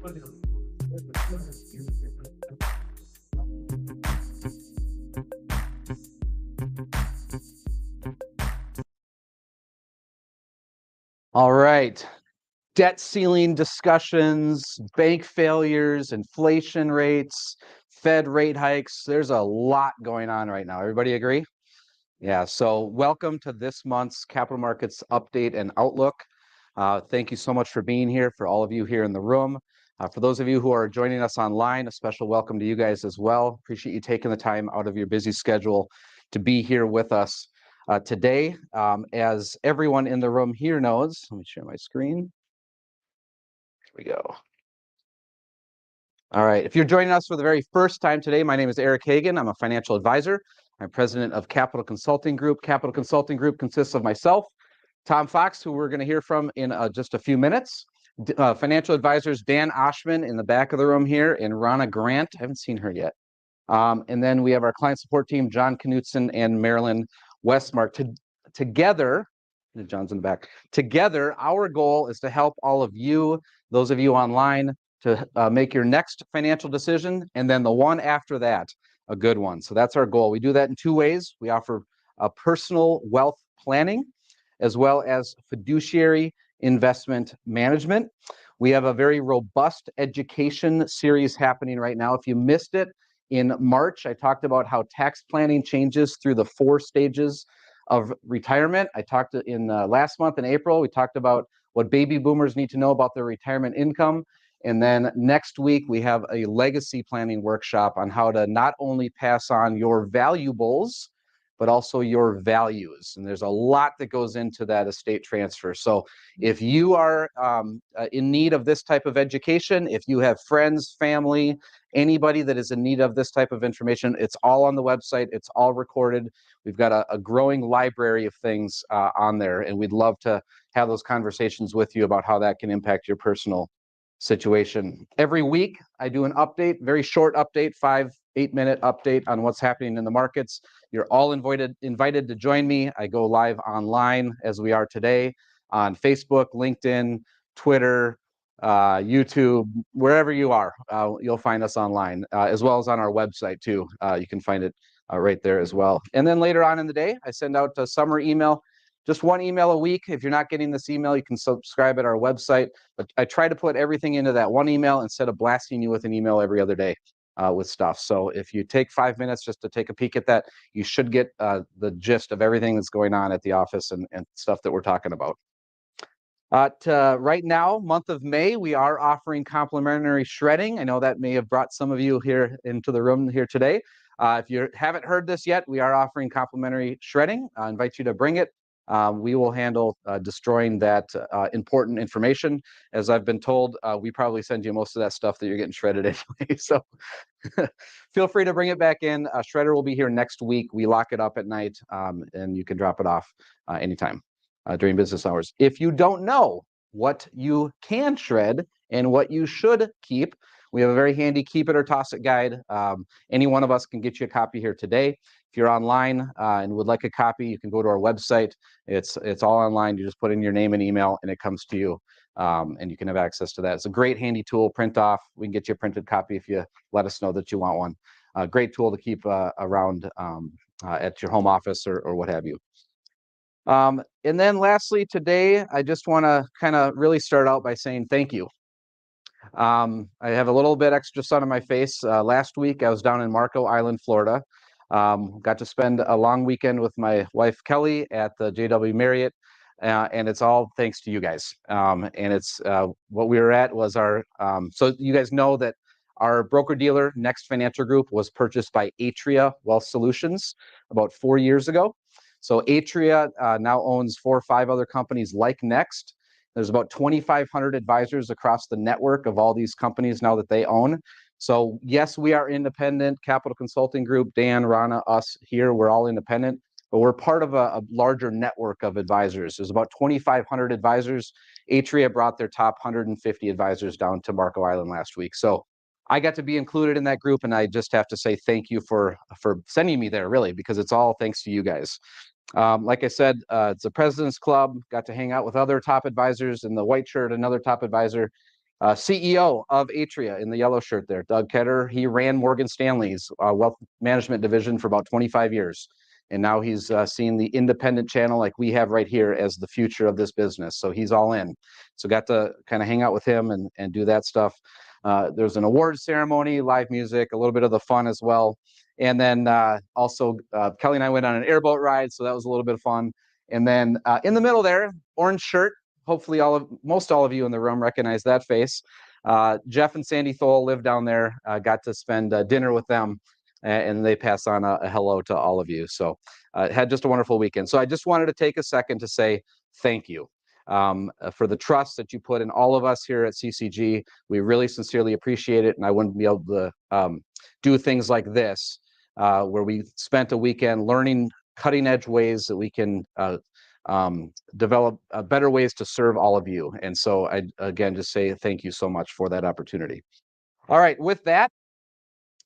All right. Debt ceiling discussions, bank failures, inflation rates, Fed rate hikes. There's a lot going on right now. Everybody agree? Yeah. So welcome to this month's Capital Markets Update and Outlook. Thank you so much for being here, for all of you here in the room. For those of you who are joining us online, a special welcome to you guys as well. Appreciate you taking the time out of your busy schedule to be here with us today. As everyone in the room here knows, let me share my screen. Here we go. All right. If you're joining us for the very first time today, my name is Eric Hagan. I'm a financial advisor. I'm president of Capital Consulting Group. Capital Consulting Group consists of myself, Tom Fox, who we're going to hear from in just a few minutes. Financial advisors Dan Oshman in the back of the room here, and Rana Grant. I haven't seen her yet. And then we have our client support team, John Knutson and Marilyn Westmark. Together, John's in the back. Together, our goal is to help all of you, those of you online, to make your next financial decision, and then the one after that, a good one. So that's our goal. We do that in two ways. We offer personal wealth planning, as well as fiduciary investment management. We have a very robust education series happening right now. If you missed it, in March, I talked about how tax planning changes through the 4 stages of retirement. I talked in last month in April, we talked about what baby boomers need to know about their retirement income. And then next week, we have a legacy planning workshop on how to not only pass on your valuables, but also your values. And there's a lot that goes into that estate transfer. So if you are in need of this type of education, if you have friends, family, anybody that is in need of this type of information, it's all on the website. It's all recorded. We've got a growing library of things on there, and we'd love to have those conversations with you about how that can impact your personal situation. Every week, I do an update, very short update, 5-8-minute update on what's happening in the markets. You're all invited to join me. I go live online as we are today on Facebook, LinkedIn, Twitter, YouTube, wherever you are, you'll find us online, as well as on our website too. You can find it right there as well. And then later on in the day, I send out a summer email, just 1 email a week. If you're not getting this email, you can subscribe at our website. But I try to put everything into that 1 email instead of blasting you with an email every other day with stuff. So if you take 5 minutes just to take a peek at that, you should get the gist of everything that's going on at the office and stuff that we're talking about. Right now, month of May, we are offering complimentary shredding. I know that may have brought some of you here into the room here today. If you haven't heard this yet, we are offering complimentary shredding. I invite you to bring it. We will handle destroying that important information. As I've been told, we probably send you most of that stuff that you're getting shredded anyway. So feel free to bring it back in. Shredder will be here next week. We lock it up at night, and you can drop it off anytime during business hours. If you don't know what you can shred and what you should keep, we have a very handy keep it or toss it guide. Any one of us can get you a copy here today. If you're online and would like a copy, you can go to our website. It's all online. You just put in your name and email, and it comes to you, and you can have access to that. It's a great handy tool. Print off. We can get you a printed copy if you let us know that you want one. A great tool to keep around at your home office or what have you. And then lastly, today, I just want to kind of really start out by saying thank you. I have a little bit extra sun on my face. Last week, I was down in Marco Island, Florida. Got to spend a long weekend with my wife, Kelly, at the JW Marriott. And it's all thanks to you guys. And it's what we were at was our, so you guys know that our broker dealer, Next Financial Group, was purchased by Atria Wealth Solutions about 4 years ago. So Atria now owns 4 or 5 other companies like Next. There's about 2,500 advisors across the network of all these companies now that they own. So yes, we are independent. Capital Consulting Group, Dan, Rana, us here, we're all independent, but we're part of a larger network of advisors. There's about 2,500 advisors. Atria brought their top 150 advisors down to Marco Island last week. So I got to be included in that group, and I just have to say thank you for sending me there, really, because it's all thanks to you guys. Like I said, it's a President's Club. Got to hang out with other top advisors. In the white shirt, another top advisor. CEO of Atria in the yellow shirt there, Doug Ketter. He ran Morgan Stanley's wealth management division for about 25 years. And now he's seeing the independent channel like we have right here as the future of this business. So he's all in. So got to kind of hang out with him and do that stuff. There's an awards ceremony, live music, a little bit of the fun as well. And then also Kelly and I went on an airboat ride, so that was a little bit of fun. And then in the middle there, orange shirt. Hopefully most all of you in the room recognize that face. Jeff and Sandy Thole live down there. Got to spend dinner with them, and they pass on a hello to all of you. So had just a wonderful weekend. So I just wanted to take a second to say thank you for the trust that you put in all of us here at CCG. We really sincerely appreciate it, and I wouldn't be able to do things like this, where we spent a weekend learning cutting edge ways that we can develop better ways to serve all of you. And so I, again, just say thank you so much for that opportunity. All right, with that,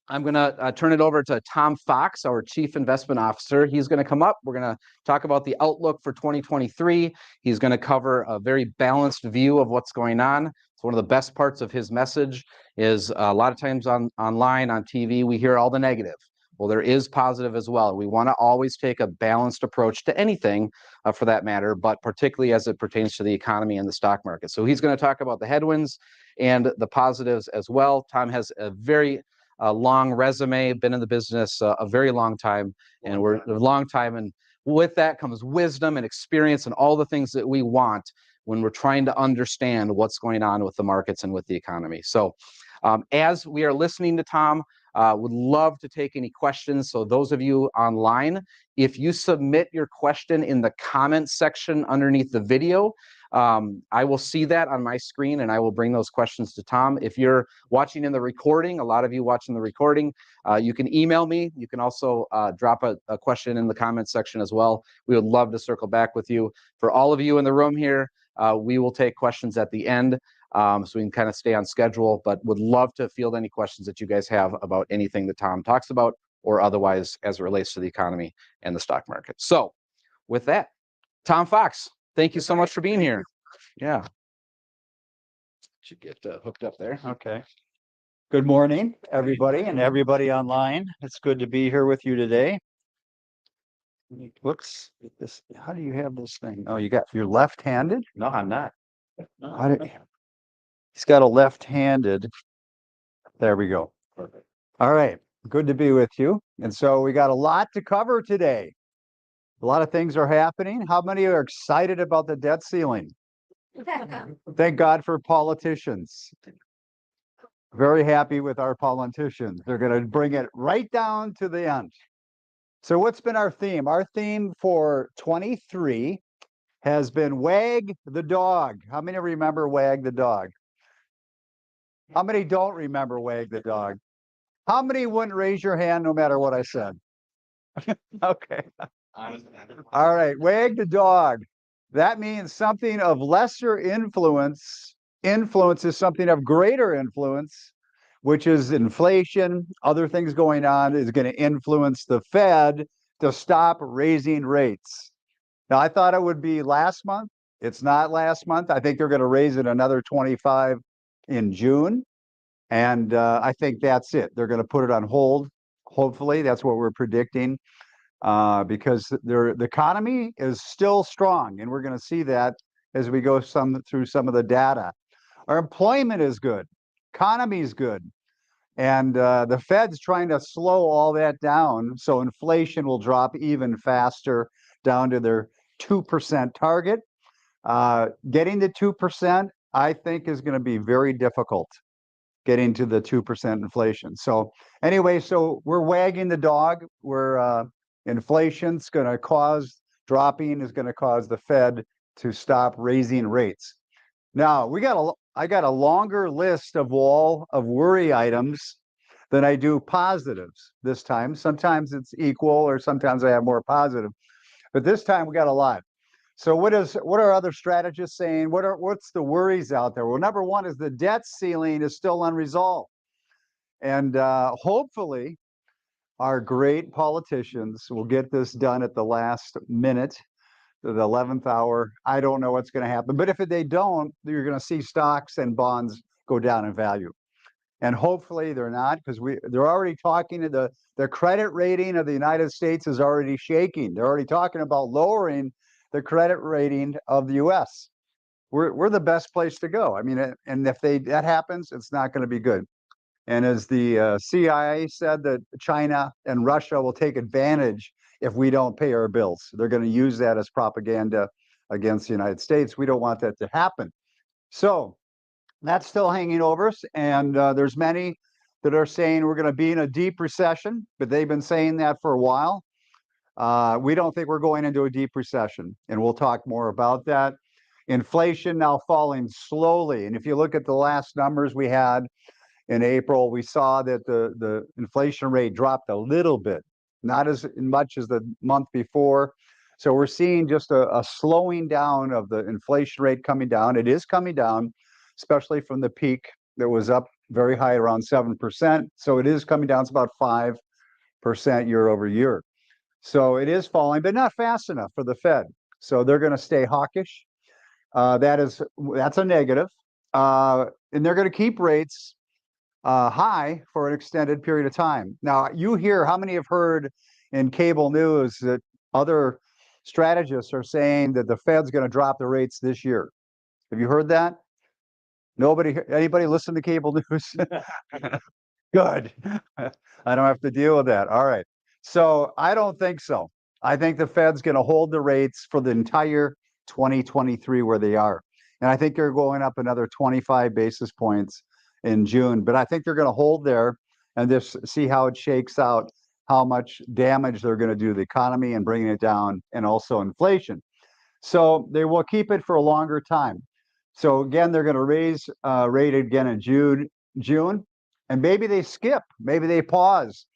I'm going to turn it over to Tom Fox, our Chief Investment Officer. He's going to come up. We're going to talk about the outlook for 2023. He's going to cover a very balanced view of what's going on. It's one of the best parts of his message is a lot of times online, on TV, we hear all the negative. Well, there is positive as well. We want to always take a balanced approach to anything for that matter, but particularly as it pertains to the economy and the stock market. So he's going to talk about the headwinds and the positives as well. Tom has a very long resume, been in the business a very long time, and we're a long time. And with that comes wisdom and experience and all the things that we want when we're trying to understand what's going on with the markets and with the economy. So as we are listening to Tom, would love to take any questions. So those of you online, if you submit your question in the comments section underneath the video, I will see that on my screen and I will bring those questions to Tom. If you're watching in the recording, a lot of you watching the recording, you can email me. You can also drop a question in the comments section as well. We would love to circle back with you. For all of you in the room here, we will take questions at the end. So we can kind of stay on schedule, but would love to field any questions that you guys have about anything that Tom talks about or otherwise as it relates to the economy and the stock market. So with that, Tom Fox, thank you so much for being here. Yeah. Should get hooked up there. Okay. Good morning, everybody, and everybody online. It's good to be here with you today. Whoops. How do you have this thing? Oh, you're left-handed? No, I'm not. He's got a left-handed. There we go. Perfect. All right. Good to be with you. And so we got a lot to cover today. A lot of things are happening. How many are excited about the debt ceiling? Thank God for politicians. Very happy with our politicians. They're going to bring it right down to the end. So what's been our theme? Our theme for 23 has been Wag the Dog. How many remember Wag the Dog? How many don't remember Wag the Dog? How many wouldn't raise your hand no matter what I said? Okay. All right, Wag the Dog. That means something of lesser influence. Influence is something of greater influence, which is inflation, other things going on is going to influence the Fed to stop raising rates. Now, I thought it would be last month. It's not last month. I think they're going to raise it another 25 in June. And I think that's it. They're going to put it on hold. Hopefully, that's what we're predicting. Because the economy is still strong, and we're going to see that as we go through some of the data. Our employment is good, economy is good, and the Fed's trying to slow all that down so inflation will drop even faster down to their 2% target. Getting to 2%, I think, is going to be very difficult. Getting to the 2% inflation. So anyway, so we're wagging the dog. Inflation's going to cause dropping is going to cause the Fed to stop raising rates. Now I got a longer list of all of worry items than I do positives this time. Sometimes it's equal, or sometimes I have more positive, but this time we got a lot. So what are other strategists saying? What's the worries out there? Well, number one is the debt ceiling is still unresolved, and hopefully our great politicians will get this done at the last minute, the 11th hour. I don't know what's going to happen, but if they don't, you're going to see stocks and bonds go down in value. And hopefully they're not, because they're already talking to the credit rating of the United States is already shaking. They're already talking about lowering the credit rating of the US. We're the best place to go. I mean, and if that happens, it's not going to be good. And as the CIA said, that China and Russia will take advantage if we don't pay our bills. They're going to use that as propaganda against the United States. We don't want that to happen. So that's still hanging over us. And there's many that are saying we're going to be in a deep recession, but they've been saying that for a while. We don't think we're going into a deep recession, and we'll talk more about that. Inflation now falling slowly. And if you look at the last numbers we had in April, we saw that the inflation rate dropped a little bit, not as much as the month before. So we're seeing just a slowing down of the inflation rate coming down. It is coming down, especially from the peak that was up very high, around 7%. So it is coming down. It's about 5% year over year. So it is falling, but not fast enough for the Fed. So they're going to stay hawkish. That's a negative. And they're going to keep rates high for an extended period of time. Now, how many have heard in cable news that other strategists are saying that the Fed's going to drop the rates this year? Have you heard that? Anybody listen to cable news? Good. I don't have to deal with that. All right. So I don't think so. I think the Fed's going to hold the rates for the entire 2023 where they are. And I think they're going up another 25 basis points in June. But I think they're going to hold there and just see how it shakes out, how much damage they're going to do to the economy and bringing it down, and also inflation. So they will keep it for a longer time. So again, they're going to raise rate again in June, and maybe they skip, maybe they pause.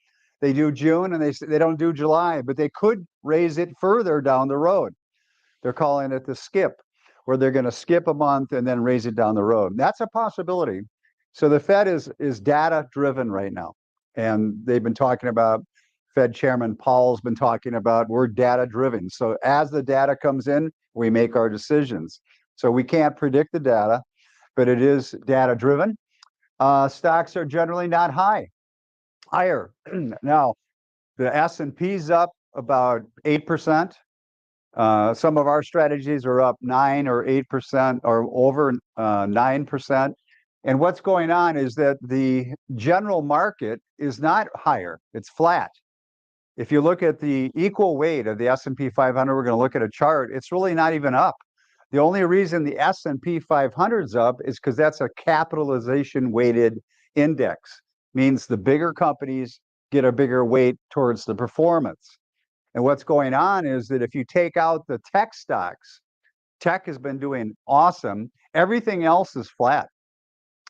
They do June and they don't do July, but they could raise it further down the road. They're calling it the skip, where they're going to skip a month and then raise it down the road. That's a possibility. So the Fed is data driven right now, and they've been talking about. Fed Chairman Powell's been talking about we're data driven. So as the data comes in, we make our decisions. So we can't predict the data, but it is data driven. Stocks are generally not higher. Now, the S&P's up about 8%. Some of our strategies are up 9 or 8% or over 9%. And what's going on is that the general market is not higher, it's flat. If you look at the equal weight of the S&P 500, we're going to look at a chart, it's really not even up. The only reason the S&P 500 is up is because that's a capitalization weighted index. Means the bigger companies get a bigger weight towards the performance. And what's going on is that if you take out the tech stocks, tech has been doing awesome. Everything else is flat,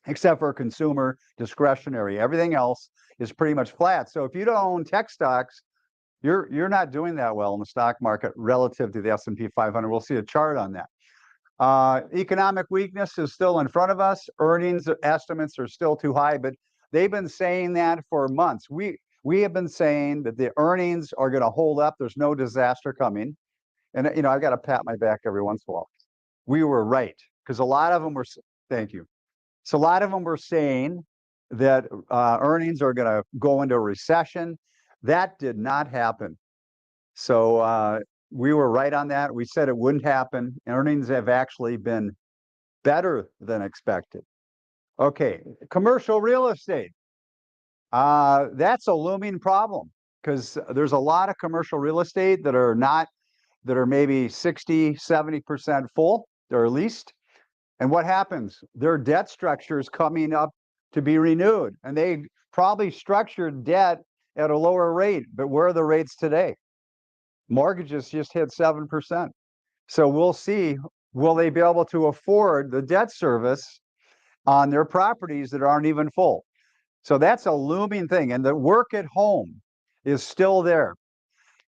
except for consumer discretionary. Everything else is pretty much flat. So if you don't own tech stocks, you're not doing that well in the stock market relative to the S&P 500. We'll see a chart on that. Economic weakness is still in front of us. Earnings estimates are still too high, but they've been saying that for months. We have been saying that the earnings are going to hold up. There's no disaster coming. And, I've got to pat my back every once in a while. We were right, because a lot of them were, thank you. So a lot of them were saying that earnings are going to go into a recession. That did not happen. So we were right on that. We said it wouldn't happen. Earnings have actually been better than expected. Okay, commercial real estate. That's a looming problem, because there's a lot of commercial real estate that are maybe 60, 70% full, or leased. And what happens? Their debt structure is coming up to be renewed, and they probably structured debt at a lower rate. But where are the rates today? Mortgages just hit 7%. So we'll see, will they be able to afford the debt service on their properties that aren't even full? So that's a looming thing. And the work at home is still there.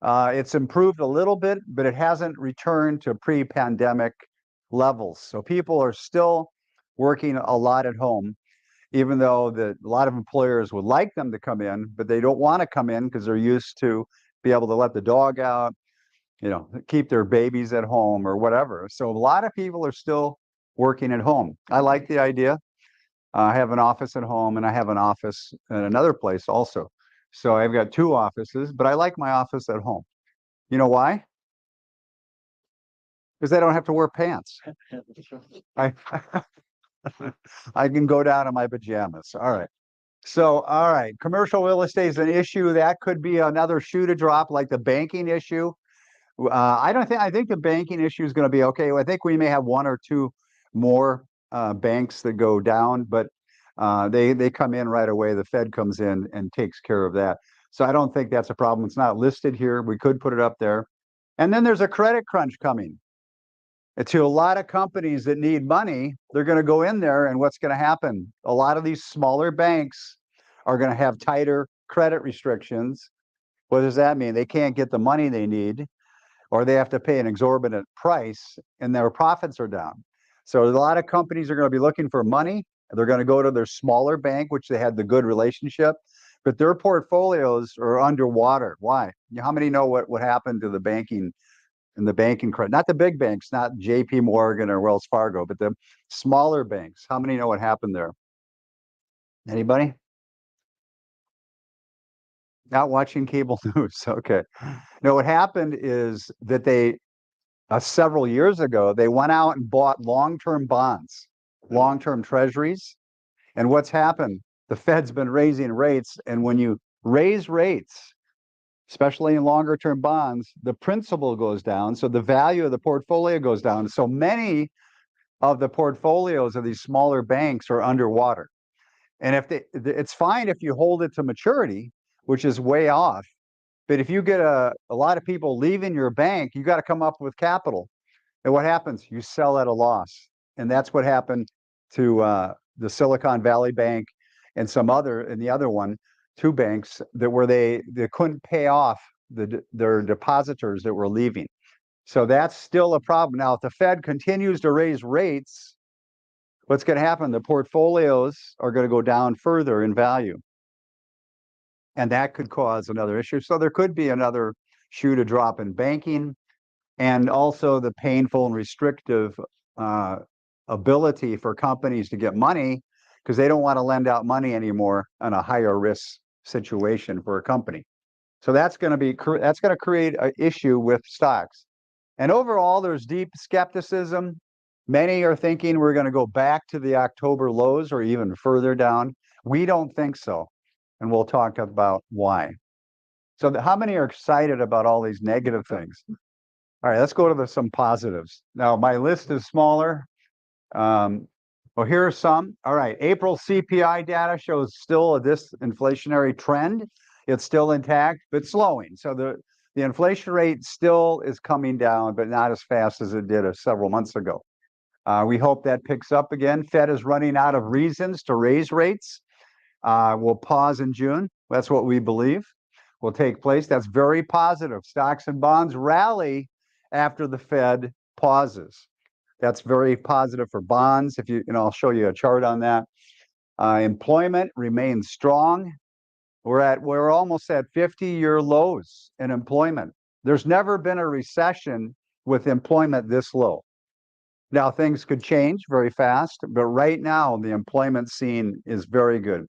It's improved a little bit, but it hasn't returned to pre-pandemic levels. So people are still working a lot at home, even though a lot of employers would like them to come in, but they don't want to come in because they're used to be able to let the dog out, keep their babies at home or whatever. So a lot of people are still working at home. I like the idea. I have an office at home and I have an office at another place also. So I've got two offices, but I like my office at home. You know why? Because I don't have to wear pants. I I can go down in my pajamas. All right. So, all right, commercial real estate is an issue. That could be another shoe to drop, like the banking issue. I don't think, I think the banking issue is going to be okay. I think we may have one or two more banks that go down, but they come in right away. The Fed comes in and takes care of that. So I don't think that's a problem. It's not listed here. We could put it up there. And then there's a credit crunch coming. To a lot of companies that need money, they're going to go in there, and what's going to happen? A lot of these smaller banks are going to have tighter credit restrictions. What does that mean? They can't get the money they need, or they have to pay an exorbitant price, and their profits are down. So a lot of companies are going to be looking for money. They're going to go to their smaller bank, which they had the good relationship, but their portfolios are underwater. Why? How many know what happened to the banking and the banking credit? Not the big banks, not JP Morgan or Wells Fargo, but the smaller banks. How many know what happened there? Anybody? Not watching cable news. Okay. No, what happened is that they several years ago, they went out and bought long-term bonds, long-term treasuries. And what's happened? The Fed's been raising rates. And when you raise rates, especially in longer term bonds, the principal goes down. So the value of the portfolio goes down. So many of the portfolios of these smaller banks are underwater. And it's fine if you hold it to maturity, which is way off. But if you get a lot of people leaving your bank, you got to come up with capital. And what happens? You sell at a loss. And that's what happened to the Silicon Valley Bank and the other one, two banks where they couldn't pay off their depositors that were leaving. So that's still a problem. Now, if the Fed continues to raise rates, what's going to happen? The portfolios are going to go down further in value. And that could cause another issue. So there could be another shoe to drop in banking, and also the painful and restrictive ability for companies to get money, because they don't want to lend out money anymore on a higher risk situation for a company. So that's going to create an issue with stocks. And overall, there's deep skepticism. Many are thinking we're going to go back to the October lows or even further down. We don't think so. And we'll talk about why. So how many are excited about all these negative things? All right, let's go to some positives. Now, my list is smaller. Well, here are some. All right, April CPI data shows still a disinflationary trend. It's still intact, but slowing. So the inflation rate still is coming down, but not as fast as it did several months ago. We hope that picks up again. Fed is running out of reasons to raise rates. We'll pause in June. That's what we believe will take place. That's very positive. Stocks and bonds rally after the Fed pauses. That's very positive for bonds. I'll show you a chart on that. Employment remains strong. We're almost at 50-year lows in employment. There's never been a recession with employment this low. Now things could change very fast, but right now the employment scene is very good.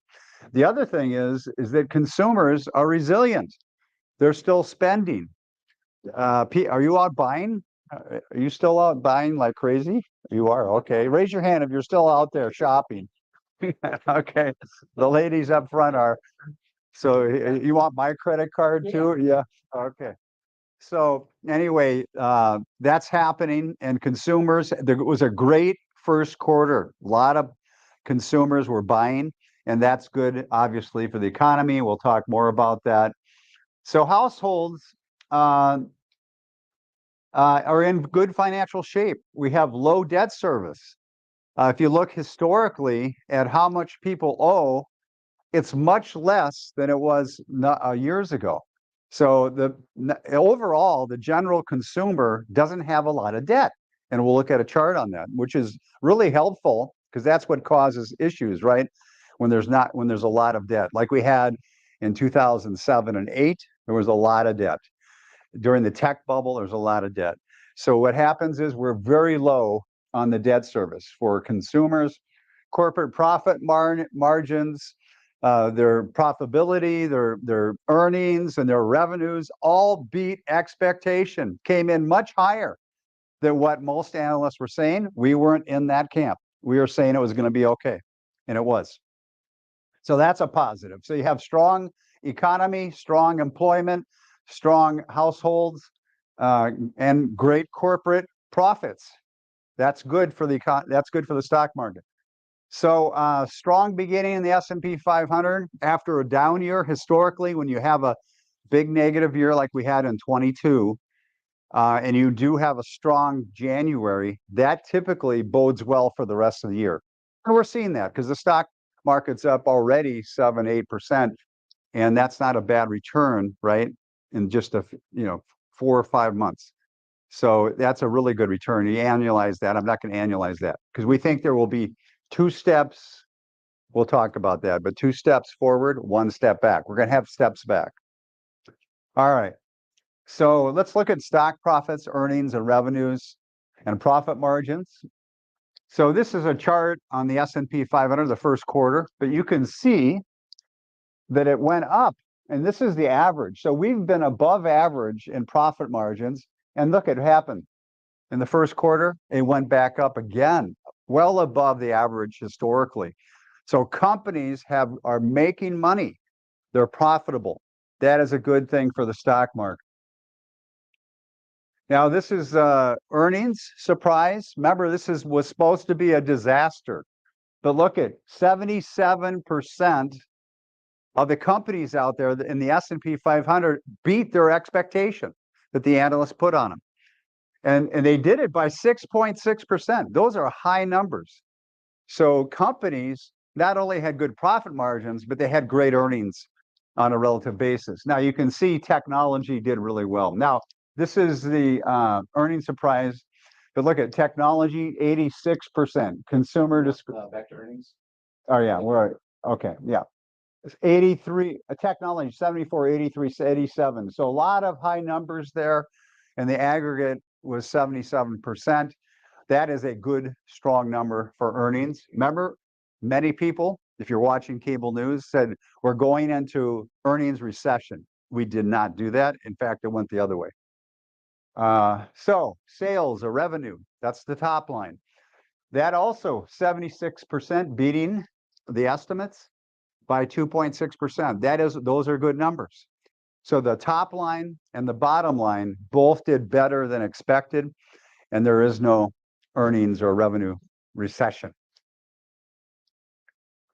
The other thing is that consumers are resilient. They're still spending. Are you out buying? Are you still out buying like crazy? You are. Okay. Raise your hand if you're still out there shopping. Okay. The ladies up front are. So you want my credit card too? Yeah. Okay. So anyway, that's happening, and consumers, there was a great first quarter. A lot of consumers were buying, and that's good, obviously, for the economy. We'll talk more about that. So households are in good financial shape. We have low debt service. If you look historically at how much people owe, it's much less than it was years ago. So overall, the general consumer doesn't have a lot of debt. And we'll look at a chart on that, which is really helpful because that's what causes issues, right? When there's a lot of debt, like we had in 2007 and 8, there was a lot of debt. During the tech bubble, there's a lot of debt. So what happens is we're very low on the debt service for consumers. corporate profit margins, their profitability, their earnings, and their revenues all beat expectation, came in much higher than what most analysts were saying. We weren't in that camp. We were saying it was going to be okay, and it was. So that's a positive. So you have strong economy, strong employment, strong households, and great corporate profits. That's good for the stock market. So strong beginning in the S&P 500 after a down year. Historically, when you have a big negative year like we had in 22, and you do have a strong January, that typically bodes well for the rest of the year. And we're seeing that because the stock market's up already 7-8%, and that's not a bad return, right? In just 4 or 5 months. So that's a really good return. You annualize that. I'm not going to annualize that because we think there will be 2 steps. We'll talk about that, but 2 steps forward, 1 step back. We're going to have steps back. All right. So let's look at stock profits, earnings, and revenues and profit margins. So this is a chart on the S&P 500, the first quarter, but you can see that it went up, and this is the average. So we've been above average in profit margins, and look, it happened. In the first quarter, it went back up again, well above the average historically. So companies are making money. They're profitable. That is a good thing for the stock market. Now, this is earnings surprise. Remember, this was supposed to be a disaster. But look at 77% of the companies out there in the S&P 500 beat their expectation that the analysts put on them. And they did it by 6.6%. Those are high numbers. So companies not only had good profit margins, but they had great earnings on a relative basis. Now, you can see technology did really well. Now, this is the earnings surprise. But look at technology, 86%. Consumer Back to earnings. Oh, yeah, we're okay. Yeah. 83, technology, 74, 83, 87. So a lot of high numbers there. And the aggregate was 77%. That is a good, strong number for earnings. Remember, many people, if you're watching cable news, said we're going into earnings recession. We did not do that. In fact, it went the other way. So sales or revenue, that's the top line. That also 76% beating the estimates by 2.6%. Those are good numbers. So the top line and the bottom line both did better than expected, and there is no earnings or revenue recession.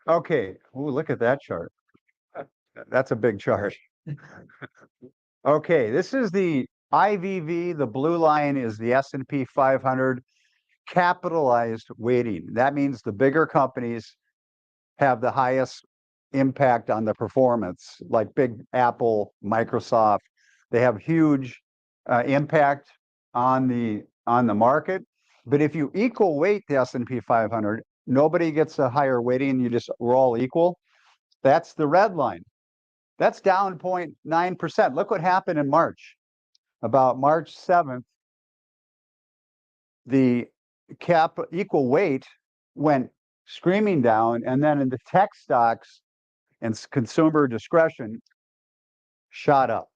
Okay, ooh, look at that chart. That's a big chart. Okay, this is the IVV. The blue line is the S&P 500 capitalized weighting. That means the bigger companies have the highest impact on the performance, like big Apple, Microsoft. They have huge impact on the market. But if you equal weight the S&P 500, nobody gets a higher weighting. We're all equal. That's the red line. That's down 0.9%. Look what happened in March. About March 7th, the equal weight went screaming down, and then in the tech stocks and consumer discretion shot up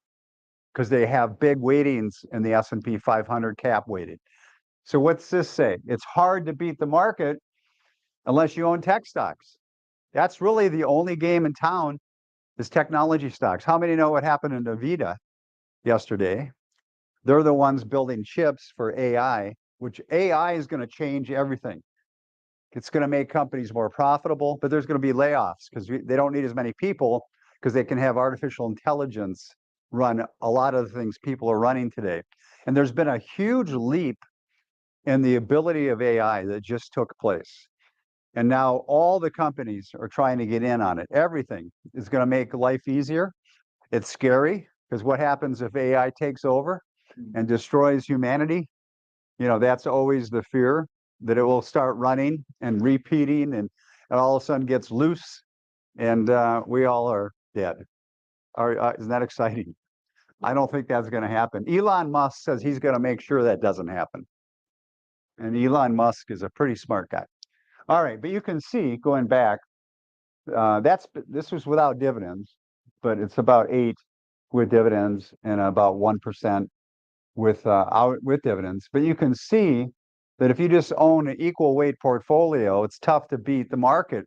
because they have big weightings in the S&P 500 cap weighted. So what's this say? It's hard to beat the market unless you own tech stocks. That's really the only game in town is technology stocks. How many know what happened in Nvidia yesterday? They're the ones building chips for AI, which AI is going to change everything. It's going to make companies more profitable, but there's going to be layoffs because they don't need as many people because they can have artificial intelligence run a lot of the things people are running today. And there's been a huge leap in the ability of AI that just took place. And now all the companies are trying to get in on it. Everything is going to make life easier. It's scary because what happens if AI takes over and destroys humanity? That's always the fear, that it will start running and repeating and all of a sudden gets loose and we all are dead. Isn't that exciting? I don't think that's going to happen. Elon Musk says he's going to make sure that doesn't happen. And Elon Musk is a pretty smart guy. All right, but you can see going back, this was without dividends, but it's about 8 with dividends and about 1% with dividends. But you can see that if you just own an equal weight portfolio, it's tough to beat the market.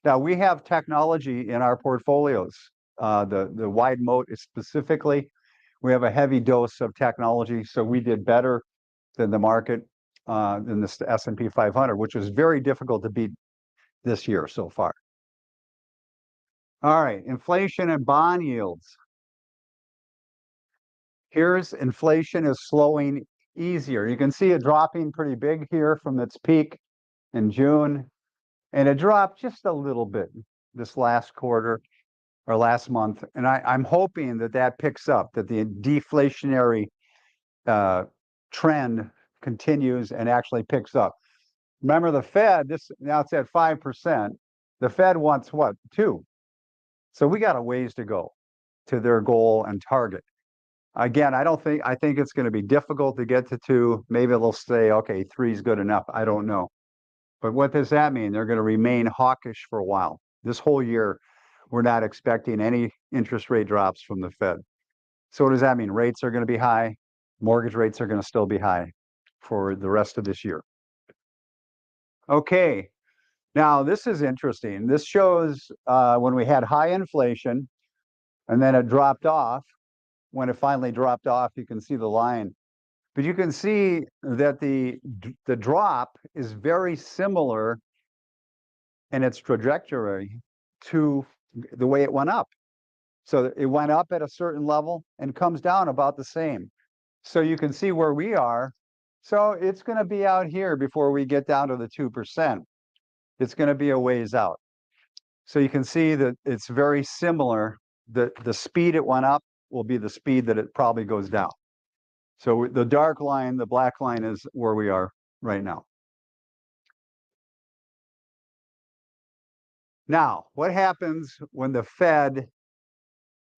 Now we have technology in our portfolios. The wide moat is specifically, we have a heavy dose of technology, so we did better than the market, than the S&P 500, which was very difficult to beat this year so far. All right, inflation and bond yields. Here's inflation is slowing easier. You can see it dropping pretty big here from its peak in June, and it dropped just a little bit this last quarter or last month. And I'm hoping that that picks up, that the deflationary trend continues and actually picks up. Remember the Fed, now it's at 5%. The Fed wants what? 2. So we got a ways to go to their goal and target. Again, I think it's going to be difficult to get to 2. Maybe they'll say, okay, 3 is good enough. I don't know. But what does that mean? They're going to remain hawkish for a while. This whole year, we're not expecting any interest rate drops from the Fed. So what does that mean? Rates are going to be high. Mortgage rates are going to still be high for the rest of this year. Okay, now this is interesting. This shows when we had high inflation and then it dropped off. When it finally dropped off, you can see the line. But you can see that the drop is very similar in its trajectory to the way it went up. So it went up at a certain level and comes down about the same. So you can see where we are. So it's going to be out here before we get down to the 2%. It's going to be a ways out. So you can see that it's very similar. The speed it went up will be the speed that it probably goes down. So the dark line, the black line is where we are right now. Now, what happens when the Fed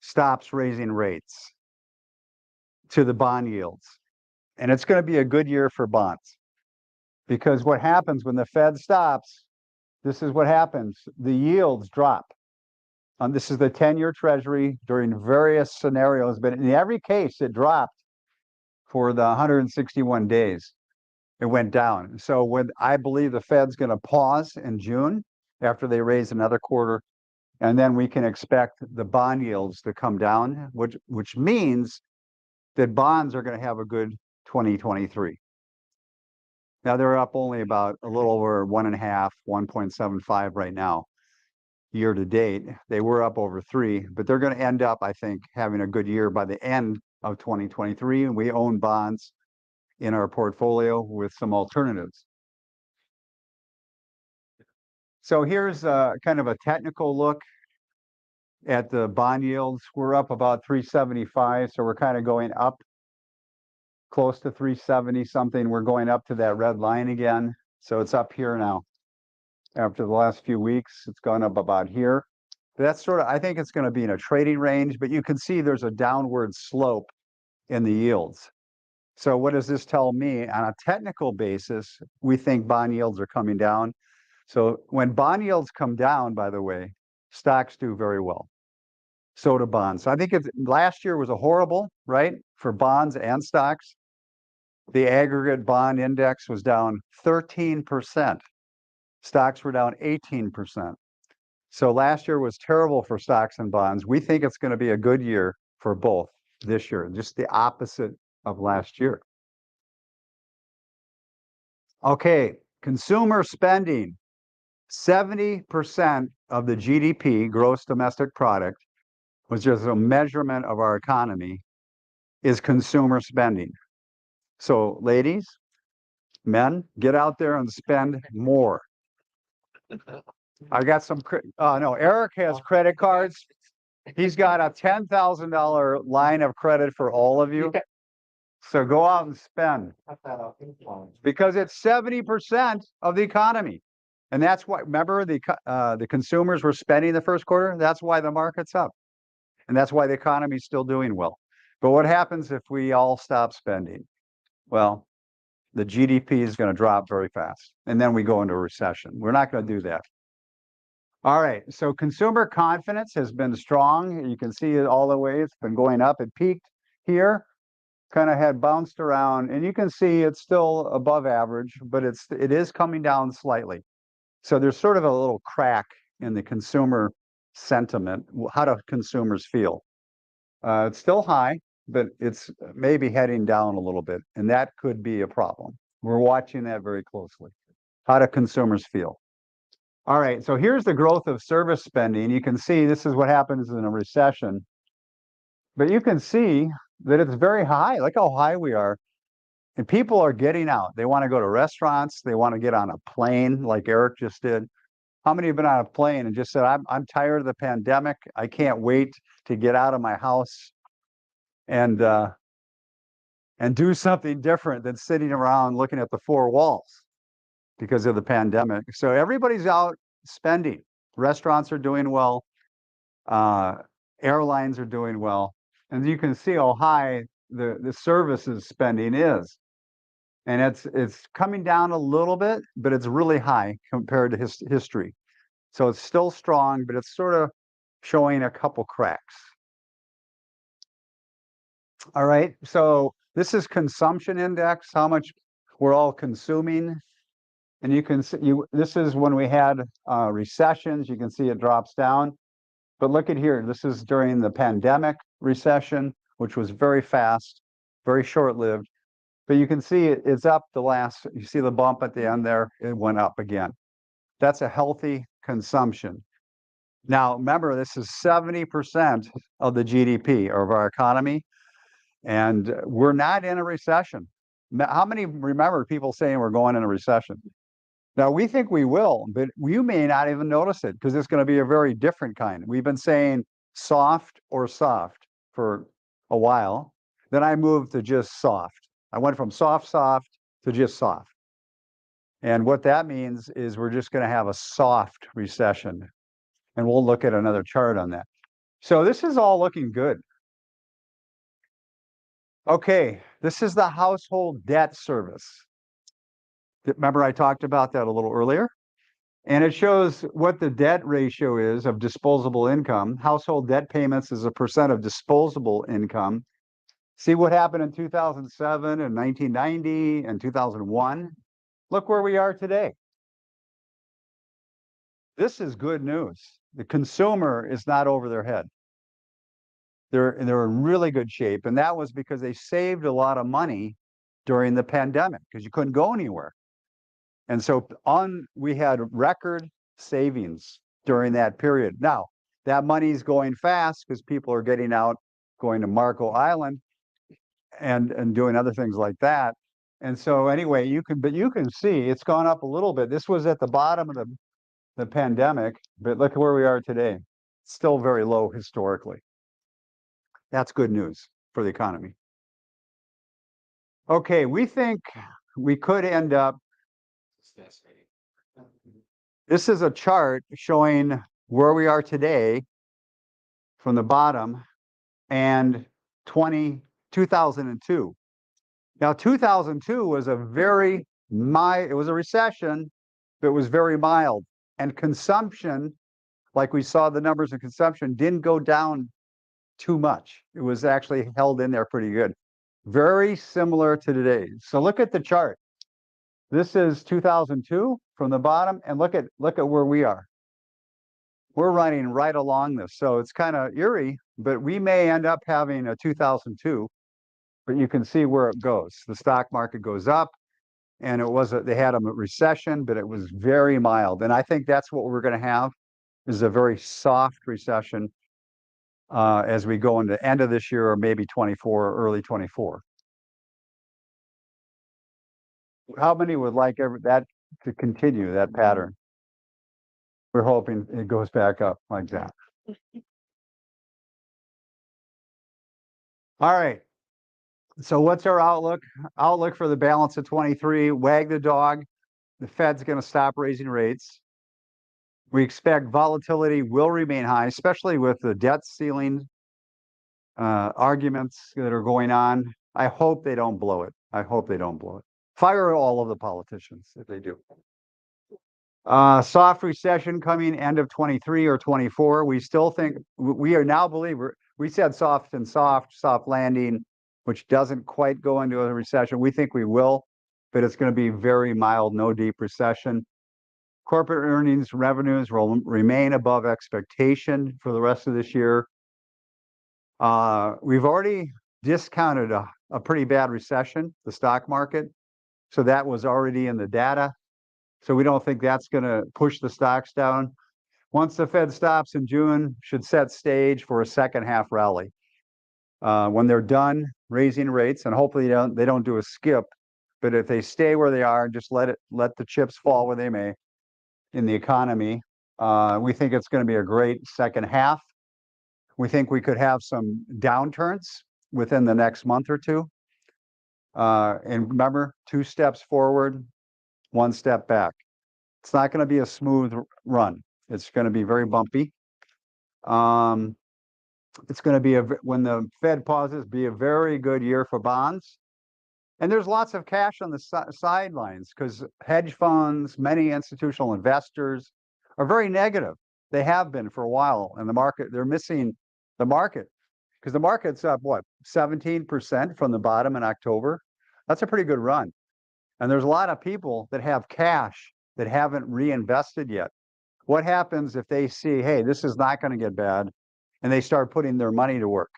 stops raising rates to the bond yields? And it's going to be a good year for bonds, because what happens when the Fed stops, this is what happens. The yields drop. This is the 10-year Treasury during various scenarios, but in every case, it dropped for the 161 days. It went down. So when I believe the Fed's going to pause in June after they raise another quarter, and then we can expect the bond yields to come down, which means that bonds are going to have a good 2023. Now they're up only about a little over 1.5, 1.75 right now, year to date. They were up over 3, but they're going to end up, I think, having a good year by the end of 2023. And we own bonds in our portfolio with some alternatives. So here's kind of a technical look at the bond yields. We're up about 375, so we're kind of going up close to 370 something. We're going up to that red line again. So it's up here now. After the last few weeks, it's gone up about here. That's sort of, I think it's going to be in a trading range, but you can see there's a downward slope in the yields. So what does this tell me? On a technical basis, we think bond yields are coming down. So when bond yields come down, by the way, stocks do very well. So do bonds. So I think last year was a horrible, right, for bonds and stocks. The aggregate bond index was down 13%. Stocks were down 18%. So last year was terrible for stocks and bonds. We think it's going to be a good year for both this year, just the opposite of last year. Okay, consumer spending. 70% of the GDP, gross domestic product, which is a measurement of our economy, is consumer spending. So ladies, men, get out there and spend more. I got some, no, Eric has credit cards. He's got a $10,000 line of credit for all of you. So go out and spend, because it's 70% of the economy. And that's why, remember, the consumers were spending the first quarter. That's why the market's up. And that's why the economy is still doing well. But what happens if we all stop spending? Well, the GDP is going to drop very fast. And then we go into a recession. We're not going to do that. All right, so consumer confidence has been strong. You can see it all the way. It's been going up. It peaked here, kind of had bounced around, and you can see it's still above average, but it is coming down slightly. So there's sort of a little crack in the consumer sentiment. How do consumers feel? It's still high, but it's maybe heading down a little bit, and that could be a problem. We're watching that very closely. How do consumers feel? All right, so here's the growth of service spending. You can see this is what happens in a recession, but you can see that it's very high. Look how high we are. And people are getting out. They want to go to restaurants. They want to get on a plane like Eric just did. How many have been on a plane and just said, I'm tired of the pandemic. I can't wait to get out of my house and do something different than sitting around looking at the four walls because of the pandemic. So everybody's out spending. Restaurants are doing well. Airlines are doing well. And you can see how high the services spending is. And it's coming down a little bit, but it's really high compared to history. So it's still strong, but it's sort of showing a couple cracks. All right, so this is consumption index, how much we're all consuming. And you can see, this is when we had recessions. You can see it drops down. But look at here, this is during the pandemic recession, which was very fast, very short-lived. But you can see it's up you see the bump at the end there, it went up again. That's a healthy consumption. Now, remember, this is 70% of the GDP of our economy, and we're not in a recession. How many remember people saying we're going in a recession? Now, we think we will, but you may not even notice it because it's going to be a very different kind. We've been saying soft or soft for a while. Then I moved to just soft. I went from soft to just soft. And what that means is we're just going to have a soft recession. And we'll look at another chart on that. So this is all looking good. Okay, this is the household debt service. Remember I talked about that a little earlier? And it shows what the debt ratio is of disposable income. Household debt payments is a percent of disposable income. See what happened in 2007 and 1990 and 2001? Look where we are today. This is good news. The consumer is not over their head. They're in really good shape. And that was because they saved a lot of money during the pandemic because you couldn't go anywhere. And so we had record savings during that period. Now, that money's going fast because people are getting out, going to Marco Island and doing other things like that. And so anyway, you can see it's gone up a little bit. This was at the bottom of the pandemic, but look at where we are today. Still very low historically. That's good news for the economy. Okay, we think we could end up. This is a chart showing where we are today from the bottom and 2002. Now, 2002 was it was a recession, but it was very mild. And consumption, like we saw the numbers of consumption, didn't go down too much. It was actually held in there pretty good. Very similar to today. So look at the chart. This is 2002 from the bottom, and look at where we are. We're running right along this. So it's kind of eerie, but we may end up having a 2002, but you can see where it goes. The stock market goes up, and they had a recession, but it was very mild. And I think that's what we're going to have is a very soft recession as we go into the end of this year or maybe 24 or early 24. How many would like that to continue, that pattern? We're hoping it goes back up like that. All right. So what's our outlook? Outlook for the balance of 23, wag the dog. The Fed's going to stop raising rates. We expect volatility will remain high, especially with the debt ceiling arguments that are going on. I hope they don't blow it. I hope they don't blow it. Fire all of the politicians if they do. Soft recession coming end of 23 or 24. We still think we are now believer. We said soft landing, which doesn't quite go into a recession. We think we will, but it's going to be very mild, no deep recession. Corporate earnings revenues will remain above expectation for the rest of this year. We've already discounted a pretty bad recession, the stock market. So that was already in the data. So we don't think that's going to push the stocks down. Once the Fed stops in June, should set stage for a second half rally. When they're done raising rates, and hopefully they don't do a skip, but if they stay where they are and just let the chips fall where they may in the economy, we think it's going to be a great second half. We think we could have some downturns within the next month or two. And remember, 2 steps forward, 1 step back. It's not going to be a smooth run. It's going to be very bumpy. It's going to be when the Fed pauses, be a very good year for bonds. And there's lots of cash on the sidelines because hedge funds, many institutional investors are very negative. They have been for a while, and the market, they're missing the market because the market's up, what, 17% from the bottom in October? That's a pretty good run. And there's a lot of people that have cash that haven't reinvested yet. What happens if they see, hey, this is not going to get bad, and they start putting their money to work?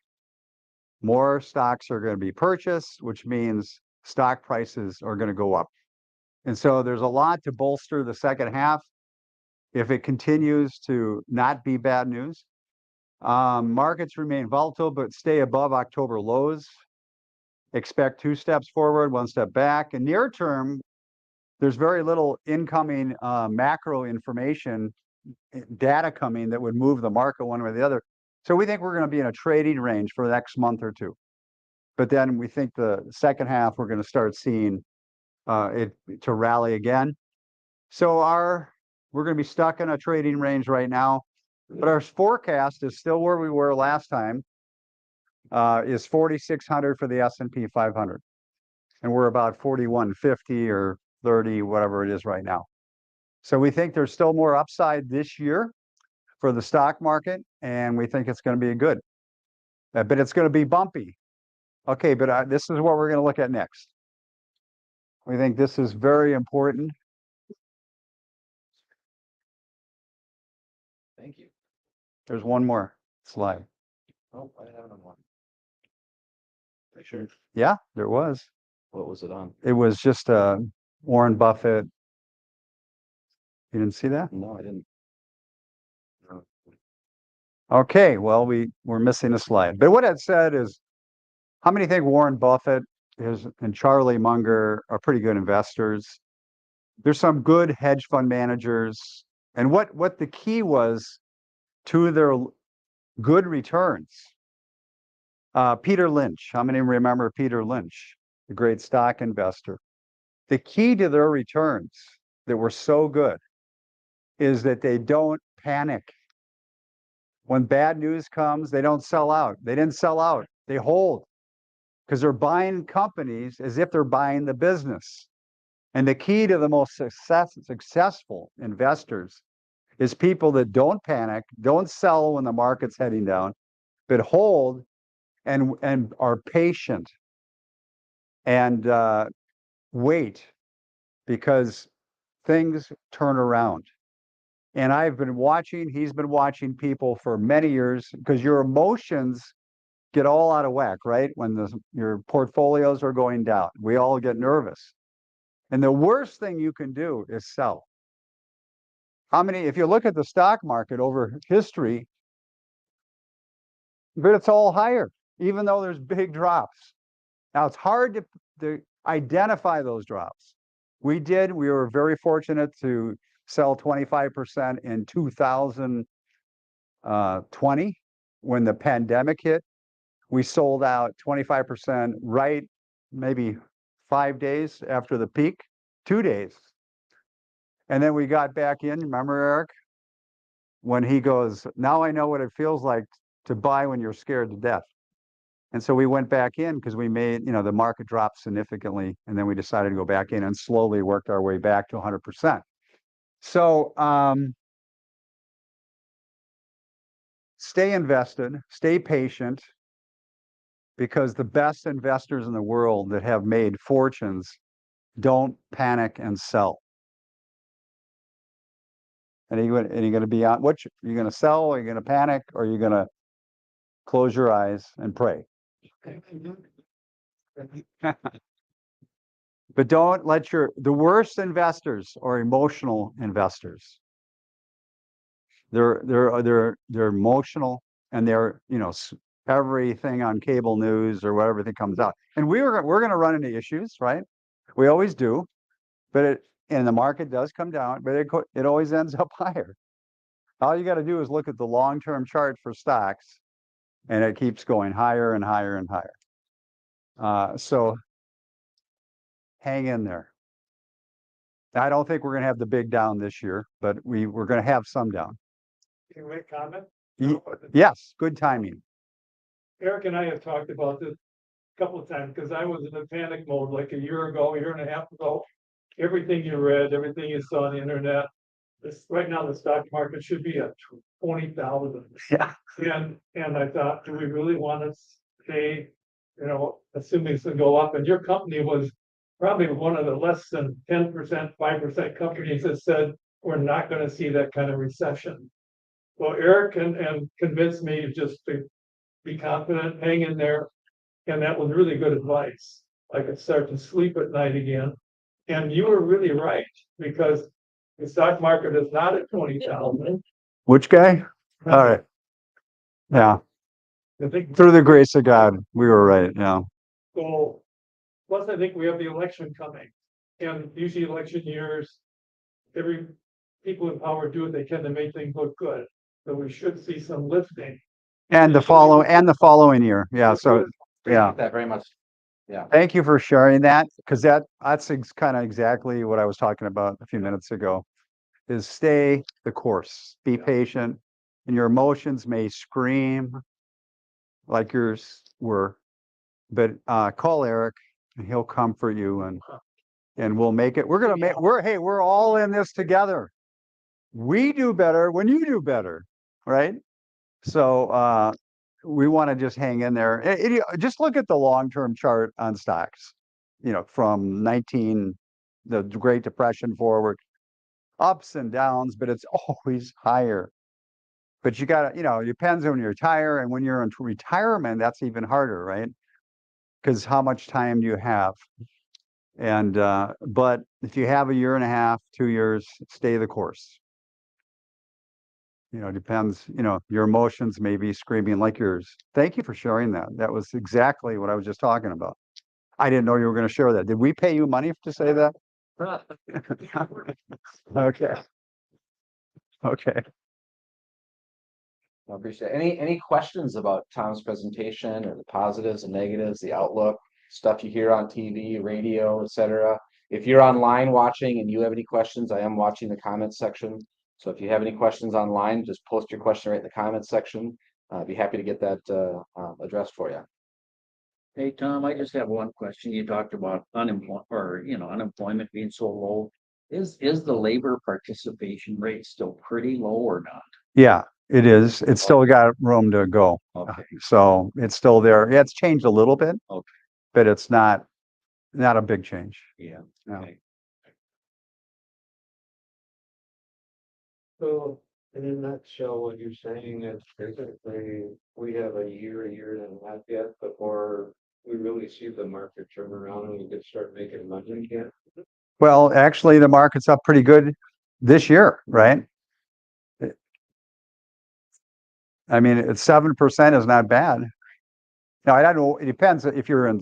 More stocks are going to be purchased, which means stock prices are going to go up. And so there's a lot to bolster the second half if it continues to not be bad news. Markets remain volatile, but stay above October lows. Expect 2 steps forward, 1 step back. In near term, there's very little incoming macro information, data coming that would move the market one way or the other. So we think we're going to be in a trading range for the next month or two. But then we think the second half, we're going to start seeing it to rally again. So we're going to be stuck in a trading range right now. But our forecast is still where we were last time, is 4,600 for the S&P 500. And we're about 4,150 or 30, whatever it is right now. So we think there's still more upside this year for the stock market, and we think it's going to be good. But it's going to be bumpy. Okay, but this is what we're going to look at next. We think this is very important. Thank you. There's one more slide. Oh, I have another one. Sure. Yeah, there was. What was it on? It was just Warren Buffett. You didn't see that? No, I didn't. No. Okay, well, we're missing a slide. But what it said is, how many think Warren Buffett and Charlie Munger are pretty good investors? There's some good hedge fund managers. And what the key was to their good returns. Peter Lynch, how many remember Peter Lynch, the great stock investor? The key to their returns that were so good is that they don't panic. When bad news comes, they don't sell out. They didn't sell out. They hold because they're buying companies as if they're buying the business. And the key to the most successful investors is people that don't panic, don't sell when the market's heading down, but hold and are patient and wait because things turn around. And he's been watching people for many years because your emotions get all out of whack, right? When your portfolios are going down, we all get nervous. And the worst thing you can do is sell. If you look at the stock market over history, but it's all higher, even though there's big drops. Now it's hard to identify those drops. We were very fortunate to sell 25% in 2020 when the pandemic hit. We sold out 25% right, maybe 5 days after the peak, 2 days. And then we got back in, remember Eric? When he goes, now I know what it feels like to buy when you're scared to death. And so we went back in because we made, the market dropped significantly, and then we decided to go back in and slowly worked our way back to 100%. So stay invested, stay patient, because the best investors in the world that have made fortunes don't panic and sell. And are you going to be on what you're going to sell, or are you going to panic, or are you going to close your eyes and pray? But don't let the worst investors are emotional investors. They're emotional, and they're, everything on cable news or whatever thing comes out. And we're going to run into issues, right? We always do. But and the market does come down, but it always ends up higher. All you got to do is look at the long-term chart for stocks, and it keeps going higher and higher and higher. So hang in there. I don't think we're going to have the big down this year, but we're going to have some down. Can you make a comment? Yes, good timing. Eric and I have talked about this a couple of times because I was in a panic mode like a year and a half ago. Everything you read, everything you saw on the internet. Right now, the stock market should be at 20,000. Yeah. And I thought, do we really want to stay, assuming it's going to go up? And your company was probably one of the less than 10%, 5% companies that said we're not going to see that kind of recession. Well, Eric and convinced me just to be confident, hang in there. And that was really good advice. I could start to sleep at night again. And you were really right, because the stock market is not at 20,000. Which guy? All right. Yeah. Through the grace of God, we were right. Yeah. So, plus I think we have the election coming. And usually election years, people in power do what they can to make things look good. So we should see some lifting. And the following year. Yeah. So yeah. That very much. Yeah. Thank you for sharing that, because that's kind of exactly what I was talking about a few minutes ago, is stay the course, be patient, and your emotions may scream like yours were, but call Eric and he'll comfort you, and we'll make it. We're all in this together. We do better when you do better, right? So we want to just hang in there. Just look at the long-term chart on stocks, from the Great Depression forward, ups and downs, but it's always higher. But you got to, it depends on when you retire, and when you're in retirement, that's even harder, right? Because how much time do you have? And but if you have a year and a half, 2 years, stay the course. Depends, your emotions may be screaming like yours. Thank you for sharing that. That was exactly what I was just talking about. I didn't know you were going to share that. Did we pay you money to say that? Okay. Okay. I appreciate it. Any questions about Tom's presentation, or the positives and negatives, the outlook, stuff you hear on TV, radio, etc.? If you're online watching and you have any questions, I am watching the comments section. So if you have any questions online, just post your question right in the comments section. I'd be happy to get that addressed for you. Hey, Tom, I just have one question. You talked about unemployment being so low. Is the labor participation rate still pretty low or not? Yeah, it is. It's still got room to go. Okay. So it's still there. Yeah, it's changed a little bit. Okay. But it's not a big change. Yeah. No. Okay. So, in a nutshell, what you're saying is basically we have a year and a half yet before we really see the market turn around and we could start making money again. Well, actually, the market's up pretty good this year, right? I mean, it's 7% is not bad. Now, I don't know. It depends if you're in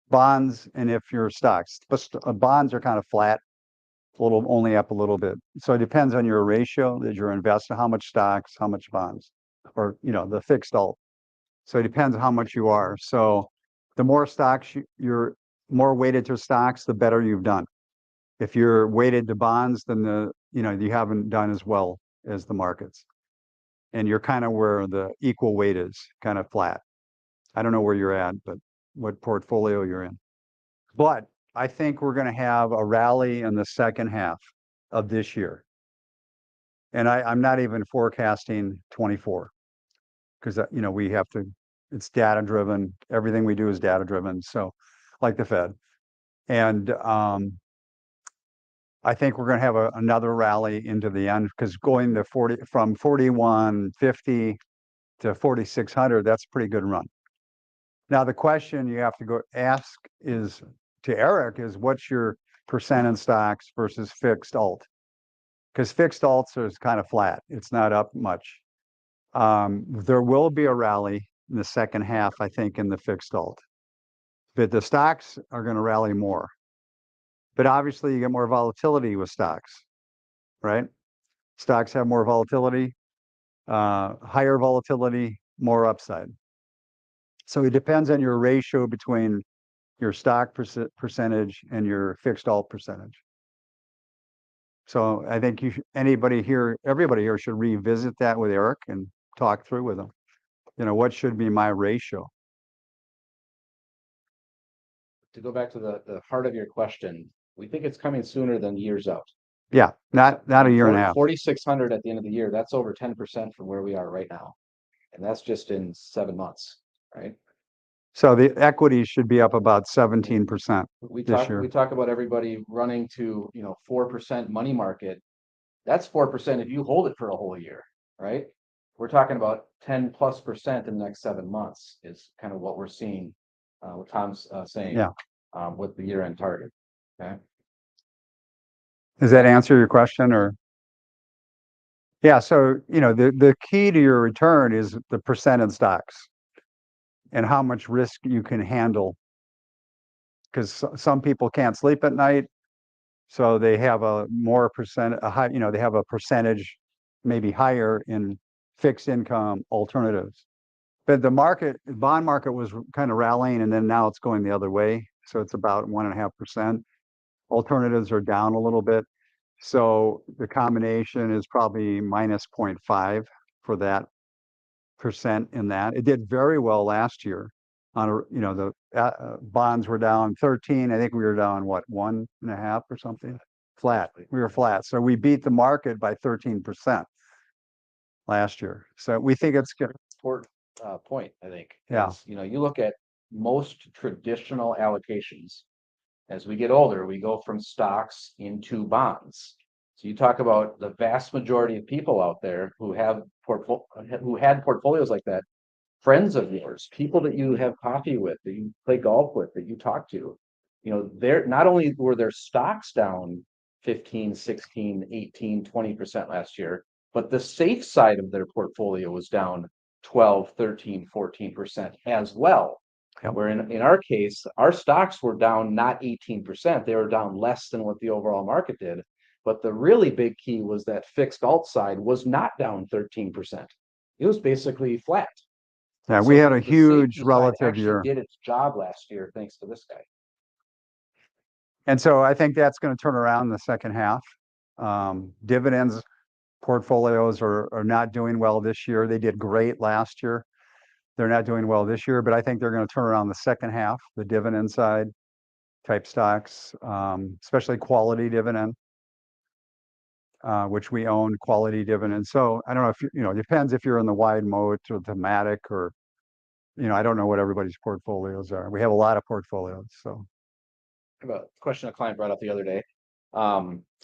bonds and if you're stocks. But bonds are kind of flat, only up a little bit. So it depends on your ratio that you're investing, how much stocks, how much bonds, or the fixed alt. So it depends how much you are. So the more stocks you're more weighted to stocks, the better you've done. If you're weighted to bonds, then you haven't done as well as the markets. And you're kind of where the equal weight is, kind of flat. I don't know where you're at, but what portfolio you're in. But I think we're going to have a rally in the second half of this year. And I'm not even forecasting 24 because, we have to, it's data driven. Everything we do is data driven. So like the Fed. And I think we're going to have another rally into the end because going to from 4150 to 4600, that's a pretty good run. Now, the question you have to go ask is to Eric is what's your percent in stocks versus fixed alt? Because fixed alts is kind of flat. It's not up much. There will be a rally in the second half, I think, in the fixed alt. But the stocks are going to rally more. But obviously, you get more volatility with stocks, right? Stocks have more volatility, higher volatility, more upside. So it depends on your ratio between your stock percentage and your fixed alt percentage. So I think everybody here should revisit that with Eric and talk through with him. What should be my ratio? To go back to the heart of your question, we think it's coming sooner than years out. Yeah, not a year and a half. 4,600 at the end of the year, that's over 10% from where we are right now. And that's just in 7 months, right? So the equities should be up about 17% We this year. talk about everybody running to, 4% money market. That's 4% if you hold it for a whole year, right? We're talking about 10+% in the next 7 months is kind of what we're seeing, what Tom's saying. Yeah. With the year-end target. Okay. Does that answer your question or? Yeah, so the key to your return is the percent in stocks and how much risk you can handle. Because some people can't sleep at night, so they have they have a percentage maybe higher in fixed income alternatives. But the bond market was kind of rallying, and then now it's going the other way. So it's about 1.5%. Alternatives are down a little bit. So the combination is probably minus 0.5 for that percent in that. It did very well last year. The bonds were down 13. I think we were down, 1.5 or something? Flat. We were flat. So we beat the market by 13% last year. So we think it's good. Important point, I think. Yeah. You look at most traditional allocations. As we get older, we go from stocks into bonds. So you talk about the vast majority of people out there who had portfolios like that, friends of yours, people that you have coffee with, that you play golf with, that you talk to, they're not only were their stocks down 15, 16, 18, 20% last year, but the safe side of their portfolio was down 12, 13, 14% as well. Yep. Where in our case, our stocks were down not 18%, they were down less than what the overall market did. But the really big key was that fixed alt side was not down 13%. It was basically flat. Yeah, So we had a the huge safety side relative actually year. did its job last year thanks to this guy. And so I think that's going to turn around in the second half. Dividends portfolios are not doing well this year. They did great last year. They're not doing well this year, but I think they're going to turn around the second half, the dividend side type stocks, especially quality dividend, which we own quality dividend. So I don't know if it depends if you're in the wide moat or thematic or, I don't know what everybody's portfolios are. We have a lot of portfolios. So I have a question a client brought up the other day.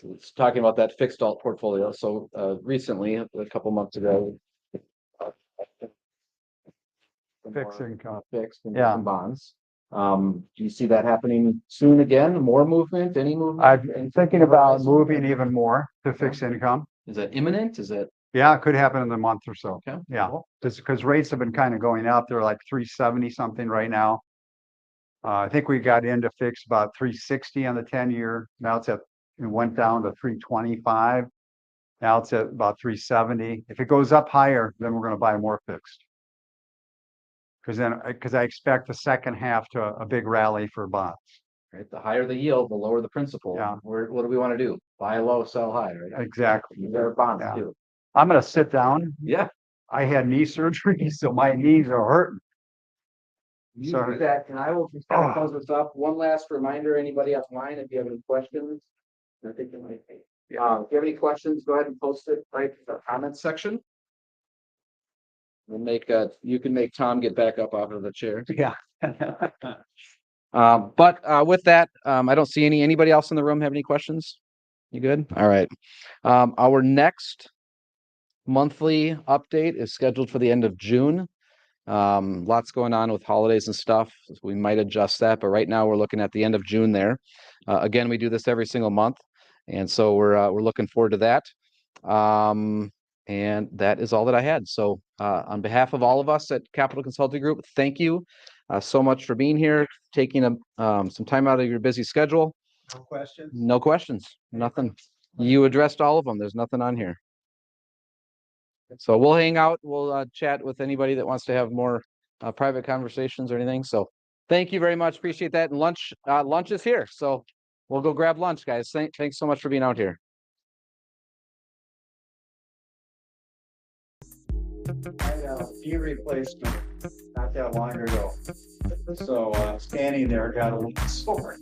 It's talking about that fixed alt portfolio. So recently, a couple months ago, fixed income. Fixed and Yeah. bonds. Do you see that happening soon again? More movement? Any movement? I'm thinking about moving even more to fixed income. Is that imminent? Is it? Yeah, it could happen in a month or so. Okay. Yeah, Cool. just because rates have been kind of going up. They're like 370 something right now. I think we got into fixed about 360 on the 10-year. Now it went down to 325. Now it's at about 370. If it goes up higher, then we're going to buy more fixed. Because I expect the second half to a big rally for bonds. Right. The higher the yield, the lower the principal. Yeah. What do we want to do? Buy low, sell high, right? Exactly. They're bonds Yeah. too. I'm going to sit down. Yeah. I had knee surgery, so my knees are hurting. You Sorry. do that, and I will just kind of close this up. One last reminder, anybody online, if you have any questions. I think it might be. If you have any questions, go ahead and post it right in the comments section. We'll make, you can make Tom get back up out of the chair. Yeah. But with that, I don't see anybody else in the room have any questions? You good? All right. Our next monthly update is scheduled for the end of June. Lots going on with holidays and stuff. We might adjust that, but right now we're looking at the end of June there. Again, we do this every single month, and so we're looking forward to that. And that is all that I had. So on behalf of all of us at Capital Consulting Group, thank you so much for being here, taking some time out of your busy schedule. No questions? No questions, nothing. You addressed all of them. There's nothing on here. So we'll hang out. We'll chat with anybody that wants to have more private conversations or anything. So thank you very much. Appreciate that. And lunch is here. So we'll go grab lunch, guys. Thanks so much for being out here. I had a knee replacement not that long ago. So standing there got a little sore.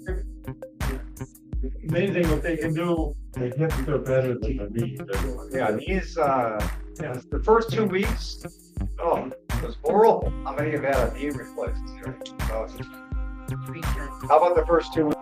Amazing what they can do. They hip are better than the knee. Yeah, these the first 2 weeks, oh, it was horrible. How many have had a knee replacement? How about the first 2 weeks?